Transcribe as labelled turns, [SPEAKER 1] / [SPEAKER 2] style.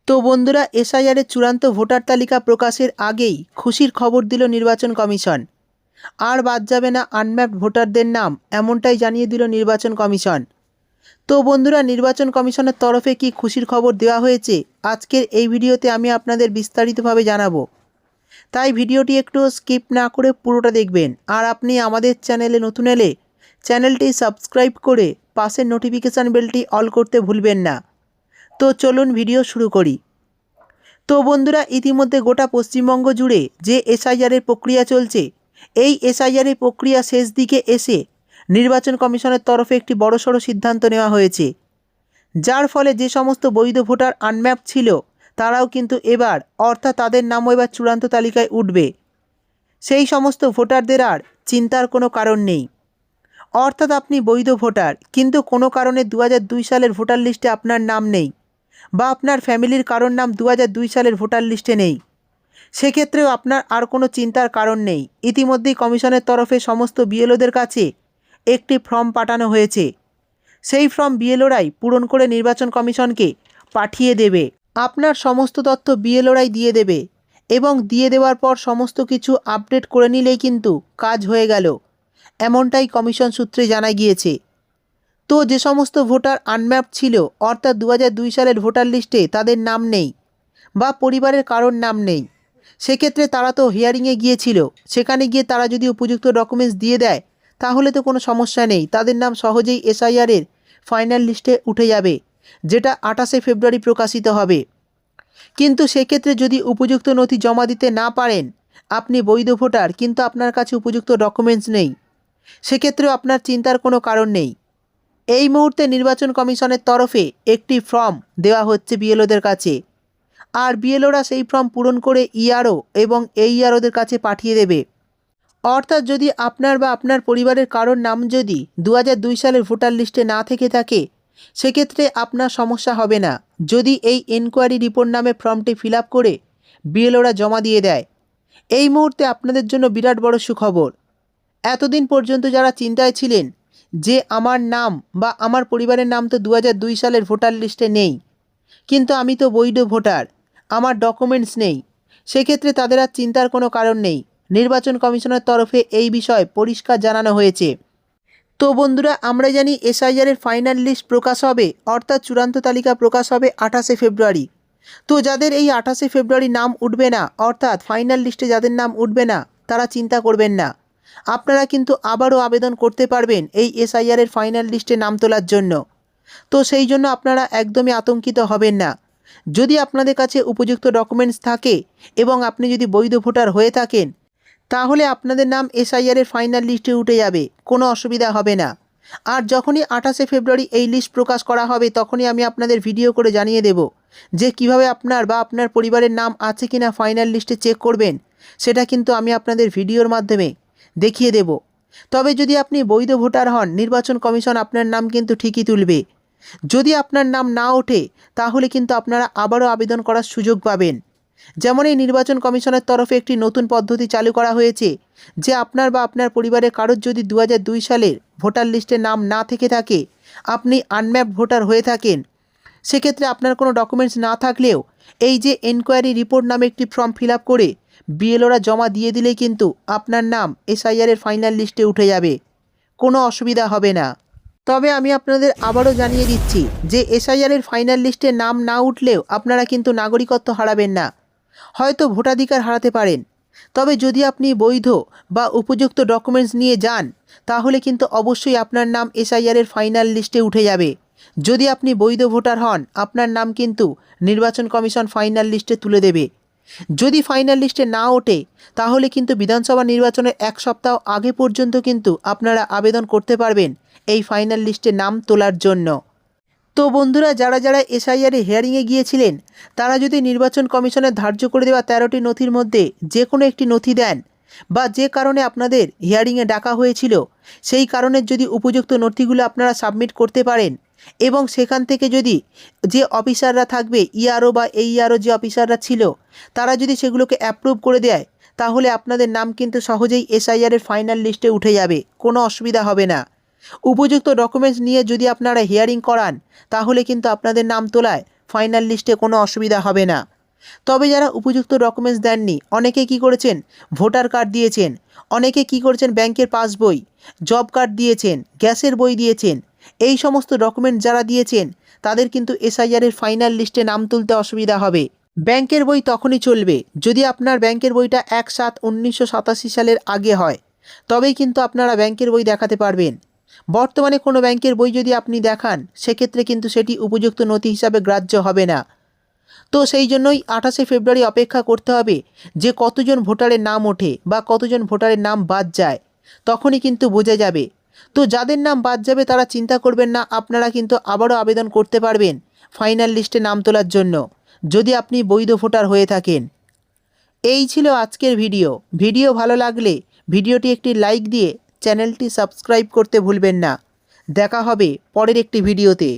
[SPEAKER 1] তো বন্ধুরা, এসআইআরের চূড়ান্ত ভোটার তালিকা প্রকাশের আগেই খুশির খবর দিল নির্বাচন কমিশন। আর বাদ যাবে না আনম্যাপড ভোটারদের নাম, এমনটাই জানিয়ে দিল নির্বাচন কমিশন। তো বন্ধুরা, নির্বাচন কমিশনের তরফে কি খুশির খবর দেওয়া হয়েছে আজকের এই ভিডিওতে আমি আপনাদের বিস্তারিতভাবে জানাবো। তাই ভিডিওটি একটু স্কিপ না করে পুরোটা দেখবেন। আর আপনি আমাদের চ্যানেলে নতুন এলে চ্যানেলটি সাবস্ক্রাইব করে পাশের নোটিফিকেশান বেলটি অল করতে ভুলবেন না। তো চলুন ভিডিও শুরু করি। তো বন্ধুরা, ইতিমধ্যে গোটা পশ্চিমবঙ্গ জুড়ে যে এসআইআরের প্রক্রিয়া চলছে, এই এসআইআরের প্রক্রিয়া শেষ দিকে এসে নির্বাচন কমিশনের তরফে একটি বড়সড় সিদ্ধান্ত নেওয়া হয়েছে, যার ফলে যে সমস্ত বৈধ ভোটার আনম্যাপ ছিল তারাও কিন্তু এবার, অর্থাৎ তাদের নামও এবার চূড়ান্ত তালিকায় উঠবে। সেই সমস্ত ভোটারদের আর চিন্তার কোনো কারণ নেই। অর্থাৎ আপনি বৈধ ভোটার, কিন্তু কোনো কারণে 2002 সালের ভোটার লিস্টে আপনার নাম নেই, বা আপনার ফ্যামিলির কারোর নাম 2002 সালের ভোটার লিস্টে নেই, সেক্ষেত্রেও আপনার আর কোনো চিন্তার কারণ নেই। ইতিমধ্যেই কমিশনের তরফে সমস্ত বিএলওদের কাছে একটি ফর্ম পাঠানো হয়েছে। সেই ফর্ম বিএলওরাই পূরণ করে নির্বাচন কমিশনকে পাঠিয়ে দেবে। আপনার সমস্ত তথ্য বিএলওরাই দিয়ে দেবে, এবং দিয়ে দেওয়ার পর সমস্ত কিছু আপডেট করে নিলেই কিন্তু কাজ হয়ে গেল, এমনটাই কমিশন সূত্রে জানা গিয়েছে। তো যে সমস্ত ভোটার আনম্যাপড ছিল, অর্থাৎ 2002 সালের ভোটার লিস্টে তাদের নাম নেই বা পরিবারের কারোর নাম নেই, সেক্ষেত্রে তারা তো হিয়ারিংয়ে গিয়েছিল, সেখানে গিয়ে তারা যদি উপযুক্ত ডকুমেন্টস দিয়ে দেয় তাহলে তো কোনো সমস্যা নেই, তাদের নাম সহজেই এসআইআরের ফাইনাল লিস্টে উঠে যাবে, যেটা 28শে ফেব্রুয়ারি প্রকাশিত হবে। কিন্তু সেক্ষেত্রে যদি উপযুক্ত নথি জমা দিতে না পারেন, আপনি বৈধ ভোটার কিন্তু আপনার কাছে উপযুক্ত ডকুমেন্টস নেই, সেক্ষেত্রেও আপনার চিন্তার কোনো কারণ নেই। এই মুহূর্তে নির্বাচন কমিশনের তরফে একটি ফর্ম দেওয়া হচ্ছে বিএলওদের কাছে, আর বিএলওরা সেই ফর্ম পূরণ করে ইআরও এবং এইআরওদের কাছে পাঠিয়ে দেবে। অর্থাৎ যদি আপনার বা আপনার পরিবারের কারোর নাম যদি 2002 সালের ভোটার লিস্টে না থেকে থাকে, সেক্ষেত্রে আপনার সমস্যা হবে না, যদি এই এনকোয়ারি রিপোর্ট নামে ফর্মটি ফিল আপ করে বিএলওরা জমা দিয়ে দেয়। এই মুহূর্তে আপনাদের জন্য বিরাট বড় সুখবর। এতদিন পর্যন্ত যারা চিন্তায় ছিলেন যে আমার নাম বা আমার পরিবারের নাম তো 2002 সালের ভোটার লিস্টে নেই, কিন্তু আমি তো বৈধ ভোটার, আমার ডকুমেন্টস নেই, সেক্ষেত্রে তাদের আর চিন্তার কোনো কারণ নেই। নির্বাচন কমিশনের তরফে এই বিষয় পরিষ্কার জানানো হয়েছে। তো বন্ধুরা, আমরা জানি এসআইআরের ফাইনাল লিস্ট প্রকাশ হবে, অর্থাৎ চূড়ান্ত তালিকা প্রকাশ হবে 28শে ফেব্রুয়ারি। তো যাদের এই 28শে ফেব্রুয়ারি নাম উঠবে না, অর্থাৎ ফাইনাল লিস্টে যাদের নাম উঠবে না, তারা চিন্তা করবেন না, আপনারা কিন্তু আবারও আবেদন করতে পারবেন এই এসআইআরের ফাইনাল লিস্টে নাম তোলার জন্য। তো সেই জন্য আপনারা একদমই আতঙ্কিত হবেন না। যদি আপনাদের কাছে উপযুক্ত ডকুমেন্টস থাকে এবং আপনি যদি বৈধ ভোটার হয়ে থাকেন, তাহলে আপনাদের নাম এসআইআরের ফাইনাল লিস্টে উঠে যাবে, কোনো অসুবিধা হবে না। আর যখনই 28শে ফেব্রুয়ারি এই লিস্ট প্রকাশ করা হবে, তখনই আমি আপনাদের ভিডিও করে জানিয়ে দেব যে কিভাবে আপনার বা আপনার পরিবারের নাম আছে কিনা ফাইনাল লিস্টে চেক করবেন, সেটা কিন্তু আমি আপনাদের ভিডিওর মাধ্যমে দেখিয়ে দেব। তবে যদি আপনি বৈধ ভোটার হন, নির্বাচন কমিশন আপনার নাম কিন্তু ঠিকই তুলবে। যদি আপনার নাম না ওঠে, তাহলে কিন্তু আপনারা আবারও আবেদন করার সুযোগ পাবেন। যেমন এই নির্বাচন কমিশনের তরফে একটি নতুন পদ্ধতি চালু করা হয়েছে, যে আপনার বা আপনার পরিবারের কারোর যদি 2002 সালের ভোটার লিস্টে নাম না থেকে থাকে, আপনি আনম্যাপড ভোটার হয়ে থাকেন, সেক্ষেত্রে আপনার কোনো ডকুমেন্টস না থাকলেও এই যে এনকোয়ারি রিপোর্ট নামে একটি ফর্ম ফিল আপ করে বিএলওরা জমা দিয়ে দিলেই কিন্তু আপনার নাম এসআইআরের ফাইনাল লিস্টে উঠে যাবে, কোনো অসুবিধা হবে না। তবে আমি আপনাদের আবারও জানিয়ে দিচ্ছি যে এসআইআরের ফাইনাল লিস্টে নাম না উঠলেও আপনারা কিন্তু নাগরিকত্ব হারাবেন না, হয়তো ভোটাধিকার হারাতে পারেন। তবে যদি আপনি বৈধ বা উপযুক্ত ডকুমেন্টস নিয়ে যান, তাহলে কিন্তু অবশ্যই আপনার নাম এসআইআরের ফাইনাল লিস্টে উঠে যাবে। যদি আপনি বৈধ ভোটার হন, আপনার নাম কিন্তু নির্বাচন কমিশন ফাইনাল লিস্টে তুলে দেবে। যদি ফাইনাল লিস্টে না ওঠে, তাহলে কিন্তু বিধানসভা নির্বাচনের 1 সপ্তাহ আগে পর্যন্ত কিন্তু আপনারা আবেদন করতে পারবেন এই ফাইনাল লিস্টে নাম তোলার জন্য। তো বন্ধুরা, যারা যারা এসআইআরে হিয়ারিংয়ে গিয়েছিলেন, তারা যদি নির্বাচন কমিশনের ধার্য করে দেওয়া 13টি নথির মধ্যে যে কোনো একটি নথি দেন, বা যে কারণে আপনাদের হিয়ারিংয়ে ডাকা হয়েছিল সেই কারণের যদি উপযুক্ত নথিগুলো আপনারা সাবমিট করতে পারেন, এবং সেখান থেকে যদি যে অফিসাররা থাকবে, ইআরও বা এইআরও যে অফিসাররা ছিল, তারা যদি সেগুলোকে অ্যাপ্রুভ করে দেয়, তাহলে আপনাদের নাম কিন্তু সহজেই এসআইআরের ফাইনাল লিস্টে উঠে যাবে, কোনো অসুবিধা হবে না। উপযুক্ত ডকুমেন্টস নিয়ে যদি আপনারা হিয়ারিং করান, তাহলে কিন্তু আপনাদের নাম তোলায় ফাইনাল লিস্টে কোনো অসুবিধা হবে না। তবে যারা উপযুক্ত ডকুমেন্টস দেননি, অনেকে কি করেছেন ভোটার কার্ড দিয়েছেন, অনেকে কি করেছেন ব্যাংকের পাসবই, জব কার্ড দিয়েছেন, গ্যাসের বই দিয়েছেন, এই সমস্ত ডকুমেন্ট যারা দিয়েছেন তাদের কিন্তু এসআইআরের ফাইনাল লিস্টে নাম তুলতে অসুবিধা হবে। ব্যাংকের বই তখনই চলবে যদি আপনার ব্যাংকের বইটা 1/7/1987 সালের আগে হয়, তবেই কিন্তু আপনারা ব্যাংকের বই দেখাতে পারবেন। বর্তমানে কোনো ব্যাংকের বই যদি আপনি দেখান সেক্ষেত্রে কিন্তু সেটি উপযুক্ত নথি হিসাবে গ্রাহ্য হবে না। তো সেই জন্যই 28শে ফেব্রুয়ারি অপেক্ষা করতে হবে যে কতজন ভোটারের নাম ওঠে বা কতজন ভোটারের নাম বাদ যায়, তখনই কিন্তু বোঝা যাবে। তো যাদের নাম বাদ যাবে তারা চিন্তা করবেন না, আপনারা কিন্তু আবারও আবেদন করতে পারবেন ফাইনাল লিস্টে নাম তোলার জন্য, যদি আপনি বৈধ ভোটার হয়ে থাকেন। এই ছিল আজকের ভিডিও ভালো লাগলে ভিডিওটি একটি লাইক দিয়ে চ্যানেলটি সাবস্ক্রাইব করতে ভুলবেন না। দেখা হবে পরের একটি ভিডিওতে।